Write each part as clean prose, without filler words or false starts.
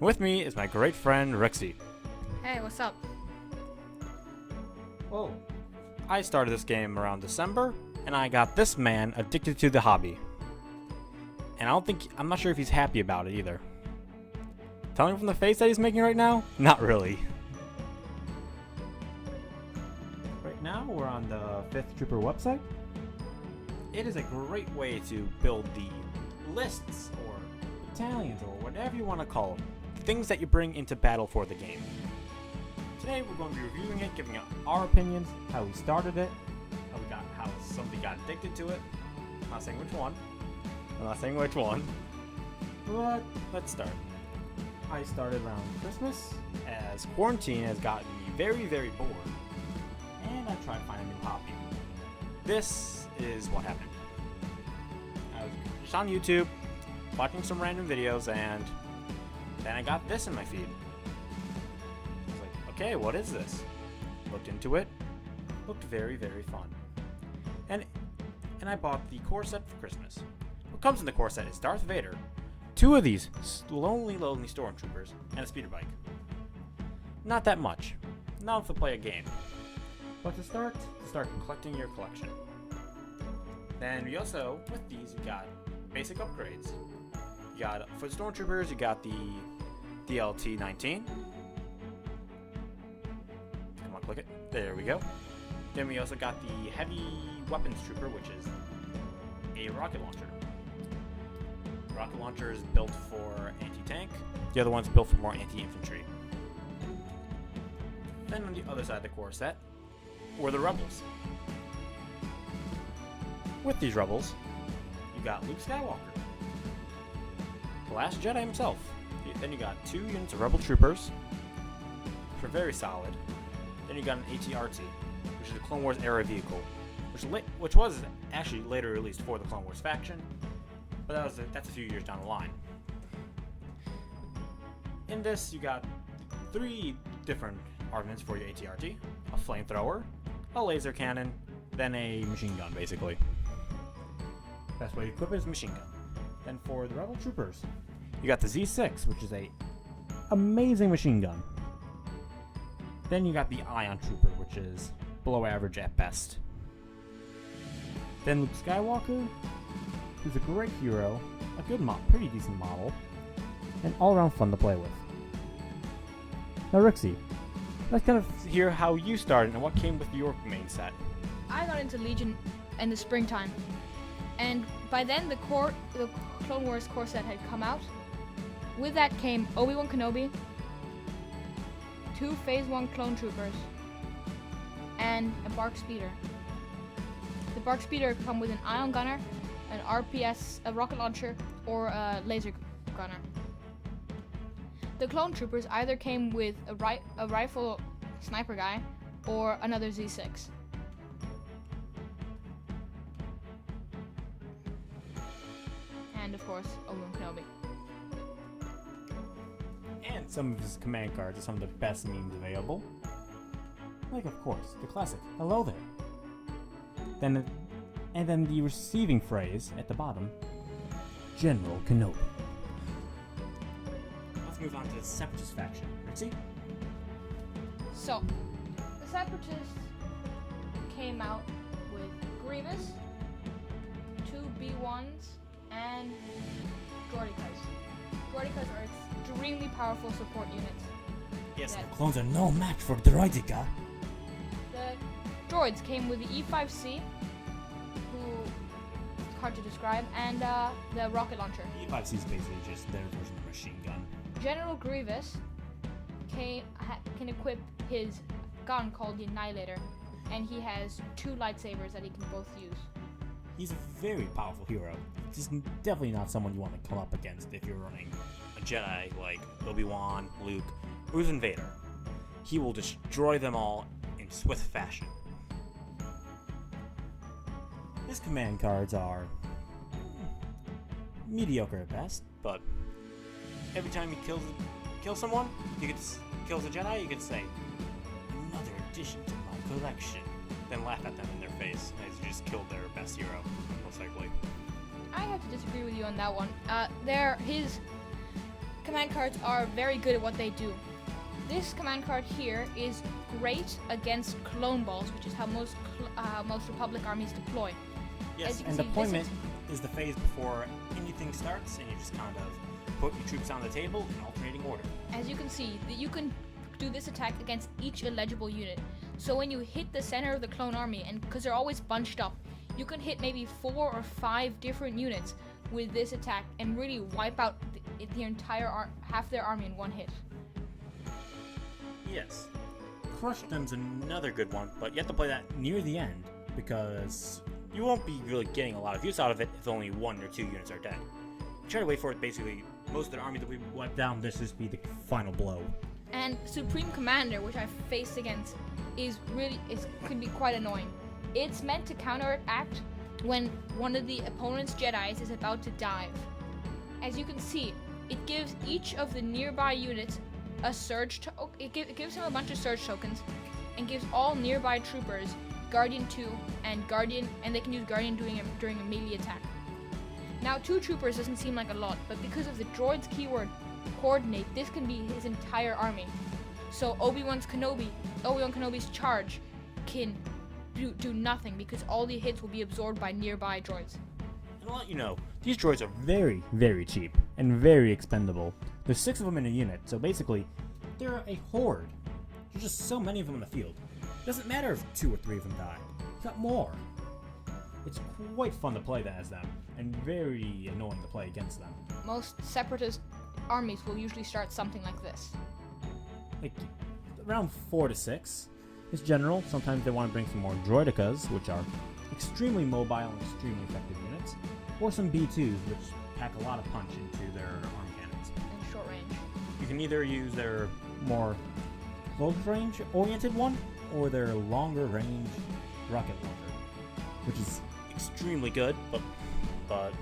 With me is my great friend Rexy. Hey, what's up? Whoa. I started this game around December, and I got this man addicted to the hobby. And I'm not sure if he's happy about it either. Telling from the face that he's making right now? Not really. Right now, we're on the 5th Trooper website. It is a great way to build the lists, or battalions, or whatever you want to call them. Things that you bring into battle for the game. Today, we're going to be reviewing it, giving our opinions, how we started it, how somebody got addicted to it. I'm not saying which one. But let's start. I started around Christmas, as quarantine has gotten me very, very bored, and I tried to find a new hobby. This is what happened. I was just on YouTube, watching some random videos, and then I got this in my feed. I was like, okay, what is this? Looked into it. Looked very, very fun. And I bought the core set for Christmas. What comes in the core set is Darth Vader, 2 of these lonely stormtroopers, and a speeder bike. Not that much. Not enough to play a game. But to start collecting your collection. Then we also, with these, you got basic upgrades. You got, for the stormtroopers, you got the DLT-19. Come on, click it. There we go. Then we also got the heavy weapons trooper, which is a rocket launcher. Rocket launcher is built for anti-tank. The other one's built for more anti-infantry. Then on the other side of the core set were the rebels. With these rebels, you got Luke Skywalker, the last Jedi himself. Then you got 2 units of rebel troopers, which are very solid. Then you got an AT-RT, which is a Clone Wars era vehicle, which was actually later released for the Clone Wars faction, but that's a few years down the line. In this, you got 3 different armaments for your AT-RT: a flamethrower, a laser cannon, then a machine gun, basically. Best way to equip it is machine gun. Then for the rebel troopers, you got the Z6, which is a amazing machine gun. Then you got the Ion Trooper, which is below average at best. Then Luke Skywalker, who's a great hero, a good pretty decent model, and all around fun to play with. Now Rixie, let's kind of hear how you started and what came with your main set. I got into Legion in the springtime, and by then the Clone Wars core set had come out. With that came Obi-Wan Kenobi, 2 Phase 1 clone troopers, and a BARC speeder. The BARC speeder could come with an ion gunner, an RPS, a rocket launcher, or a laser gunner. The clone troopers either came with a rifle sniper guy or another Z6. And of course, Obi-Wan Kenobi. And some of his command cards are some of the best memes available. Like, of course, the classic, hello there. Then the receiving phrase at the bottom, General Kenobi. Let's move on to the Separatist faction. Rixie? So, the Separatists came out with Grievous, 2 B1s, and Droidekas. Droidekas are extremely powerful support units. Yes, the clones are no match for Droideka. The droids came with the E5C, who is hard to describe, and the rocket launcher. E5C is basically just their version of a machine gun. General Grievous can equip his gun called the Annihilator, and he has 2 lightsabers that he can both use. He's a very powerful hero. He's definitely not someone you want to come up against if you're running a Jedi like Obi-Wan, Luke, or even Vader. He will destroy them all in swift fashion. His command cards are mediocre at best, but every time he kills someone, kills a Jedi, you could say, "Another addition to my collection." Then laugh at them in their face as you just killed their best hero, most likely. I have to disagree with you on that one. command cards are very good at what they do. This command card here is great against clone balls, which is how most Republic armies deploy. Yes, and deployment is the phase before anything starts, and you just kind of put your troops on the table in alternating order. As you can see, you can do this attack against each illegible unit. So when you hit the center of the clone army, and because they're always bunched up, you can hit maybe 4 or 5 different units with this attack and really wipe out the entire half their army in one hit. Yes. Crush them's another good one, but you have to play that near the end because you won't be really getting a lot of use out of it if only 1 or 2 units are dead. You try to wait for it, basically, most of the army that we wipe down, this is be the final blow. And Supreme Commander, which I've faced against, could be quite annoying. It's meant to counteract when one of the opponent's Jedis is about to dive. As you can see, it gives each of the nearby units a surge. It gives him a bunch of surge tokens, and gives all nearby troopers Guardian 2 and Guardian, and they can use Guardian during a melee attack. Now, 2 troopers doesn't seem like a lot, but because of the droid's keyword coordinate, this can be his entire army. So Obi-Wan Kenobi's charge can do nothing because all the hits will be absorbed by nearby droids. And I'll let you know, these droids are very, very cheap and very expendable. There's 6 of them in a unit, so basically, they're a horde. There's just so many of them in the field. It doesn't matter if 2 or 3 of them die. You got more. It's quite fun to play as them, and very annoying to play against them. Most separatist armies will usually start something like this. Like, around 4 to 6 is general. Sometimes they want to bring some more droidicas, which are extremely mobile and extremely effective units, or some B2s, which pack a lot of punch into their arm cannons. And short range. You can either use their more close range oriented one, or their longer range rocket launcher, which is extremely good, but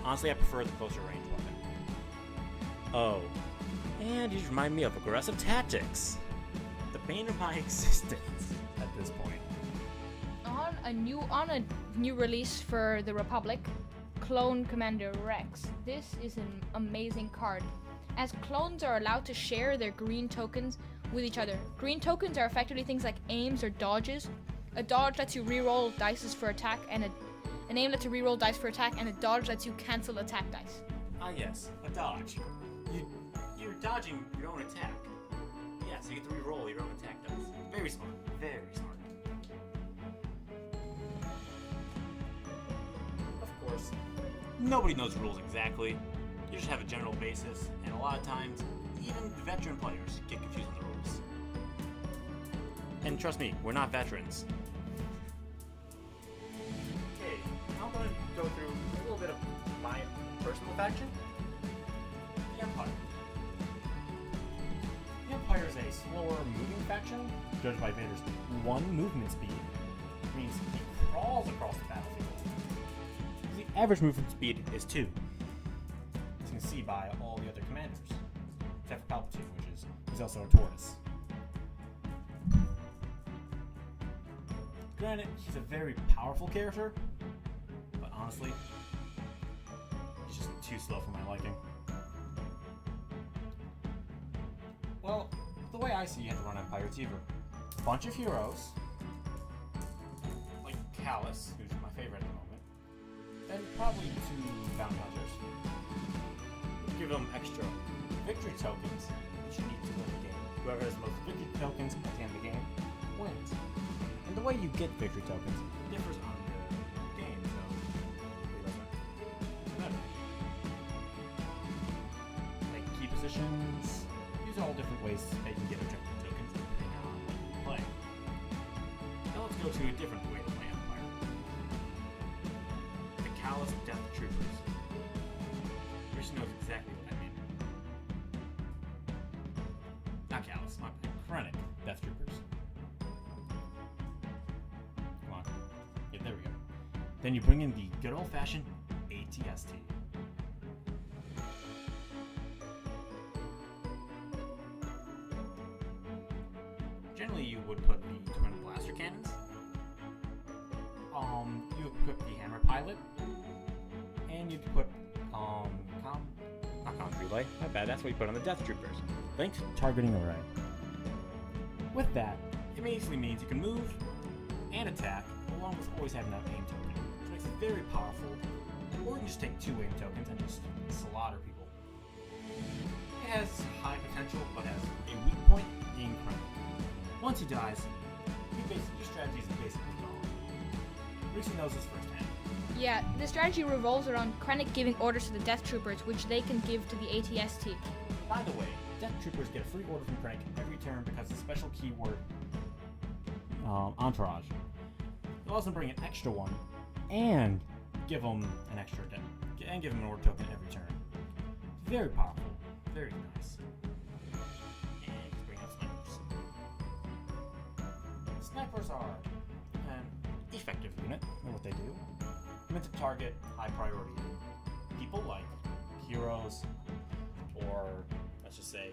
honestly I prefer the closer range weapon. Oh, and you just remind me of aggressive tactics. The bane of my existence at this point. On a new release for the Republic, Clone Commander Rex. This is an amazing card, as clones are allowed to share their green tokens with each other. Green tokens are effectively things like aims or dodges. A dodge lets you reroll dice for attack, and an aim lets you reroll dice for attack, and a dodge lets you cancel attack dice. Ah yes, a dodge. You're dodging your own attack. Yeah, so you get to reroll your own attack dice. Very smart. Very smart. Of course, nobody knows the rules exactly. You just have a general basis, and a lot of times, even veteran players get confused on the rules. And trust me, we're not veterans. Okay, I'm going to go through a little bit of my personal faction. The Empire. The Empire is a slower moving faction, judged by Vader's 1 movement speed, which means he crawls across the battlefield. The average movement speed is 2. As you can see by all the other commanders, except for Palpatine, he's also a tortoise. Granted, he's a very powerful character, but honestly, he's just too slow for my liking. Well, the way I see you have to run Empire, it's either a bunch of heroes, like Callus, who's my favorite at the moment, then probably 2 bounty hunters. Give them extra victory tokens, which you need to win the game. Whoever has the most victory tokens at the end of the game wins. And the way you get victory tokens differs on the game, so it doesn't matter. Like key positions, these are all different ways that you can get objective tokens depending on what you play. Now let's go to a different way to play Empire. The Callous Death Troopers. Christian knows exactly what I mean. Not Callous, my bad. Krennic Death Troopers. Come on. Yeah, there we go. Then you bring in the good old-fashioned ATST. Generally, you would put the twin blaster cannons. You would put the hammer pilot, and you'd put not concrete assembly. My bad, that's what you put on the Death Troopers. Linked targeting array. With that, it basically means you can move and attack, along with always having that aim token. Which makes it very powerful. Or you can just take 2 aim tokens and just slaughter people. It has high potential, but has a weak point in credit. Once he dies, your strategy is basically gone. Rixie knows this firsthand. Yeah, the strategy revolves around Krennic giving orders to the Death Troopers, which they can give to the ATST. By the way, Death Troopers get a free order from Krennic every turn because of the special keyword entourage. You'll also bring an extra one and give them an extra and give them an order token every turn. Very powerful, very nice. And let's bring out snipers. Snipers are an effective unit. Know what they do. Meant to target high priority people like heroes, or let's just say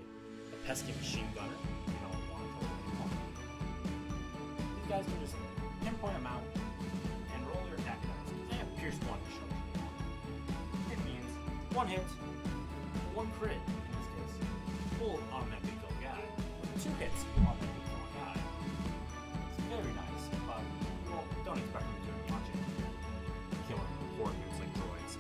a pesky machine gunner. You don't want to anymore. These guys can just pinpoint them out and roll their attack dice. They have Pierce 1 to show you. It means 1 hit, 1 crit in this case, will automatically kill a guy. 2 hits will automatically kill a guy. It's very nice, but don't expect them to watch it. Killing organs like droids.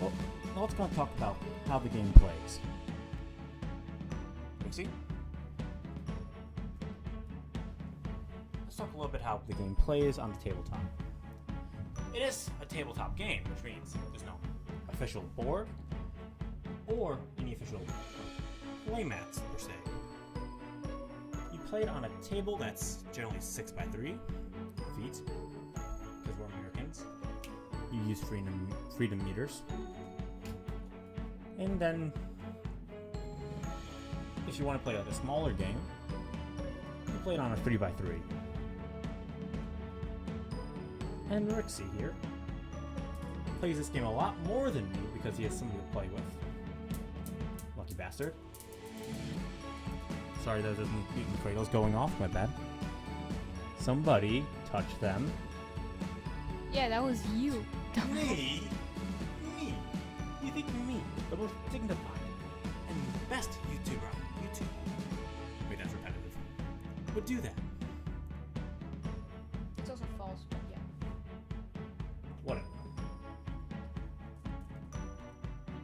Well, now let's go and talk about how the game plays. See? Let's talk a little bit how the game plays on the tabletop. It is a tabletop game, which means there's no official board or any official playmats per se. You play it on a table that's generally 6x3 feet, because we're Americans. You use freedom meters. And then, if you want to play like a smaller game, you play it on a 3x3. And Rixie here plays this game a lot more than me because he has somebody to play with. Lucky bastard. Sorry, those are mutant cradles going off, my bad. Somebody touched them. Yeah, that was you. Me? Me? You think me, the most dignified and best YouTuber on YouTube, wait, that's repetitive, would do that? It's also false, but yeah. Whatever.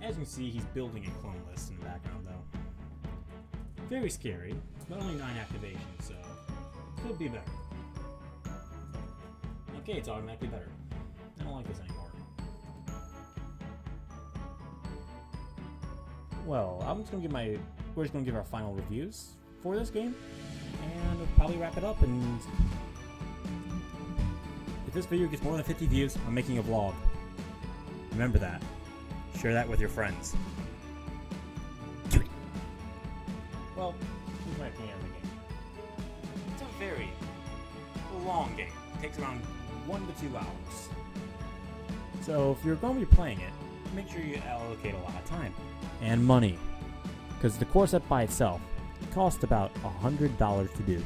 As you can see, he's building a clone list in the background, though. Very scary, but only 9 activations, so could be better. Okay, it's automatically better. I don't like this anymore. Well, we're just gonna give our final reviews for this game, and we'll probably wrap it up. And if this video gets more than 50 views, I'm making a vlog. Remember that. Share that with your friends. Do it. Well, here's my opinion on the game. It's a very long game. It takes around 1 to 2 hours. So if you're going to be playing it, make sure you allocate a lot of time and money, because the core set by itself costs about $100 to do.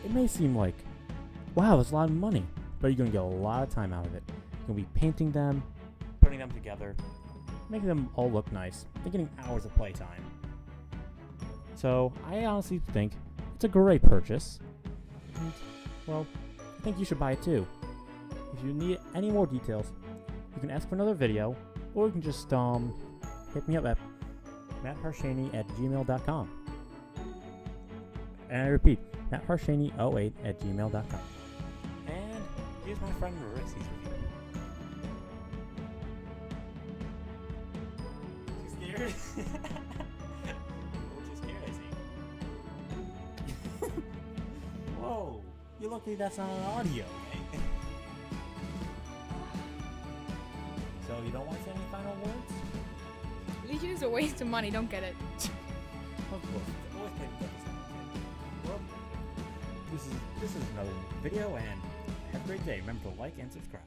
It may seem like, wow, that's a lot of money, but you're going to get a lot of time out of it. You're going to be painting them, putting them together, making them all look nice. They're getting hours of playtime. So I honestly think it's a great purchase. And, well, I think you should buy it too. If you need any more details, you can ask for another video, or you can just hit me up at mattharshaney@gmail.com. And I repeat, mattharshaney08@gmail.com. And here's my friend Rixie's review. You scared? A little too scared, I see. Whoa, you're lucky that's not on audio, eh? So you don't want to say any final words? Legion is a waste of money, don't get it. Of course. Always pay the episode. Well, this is another video, and have a great day. Remember to like and subscribe.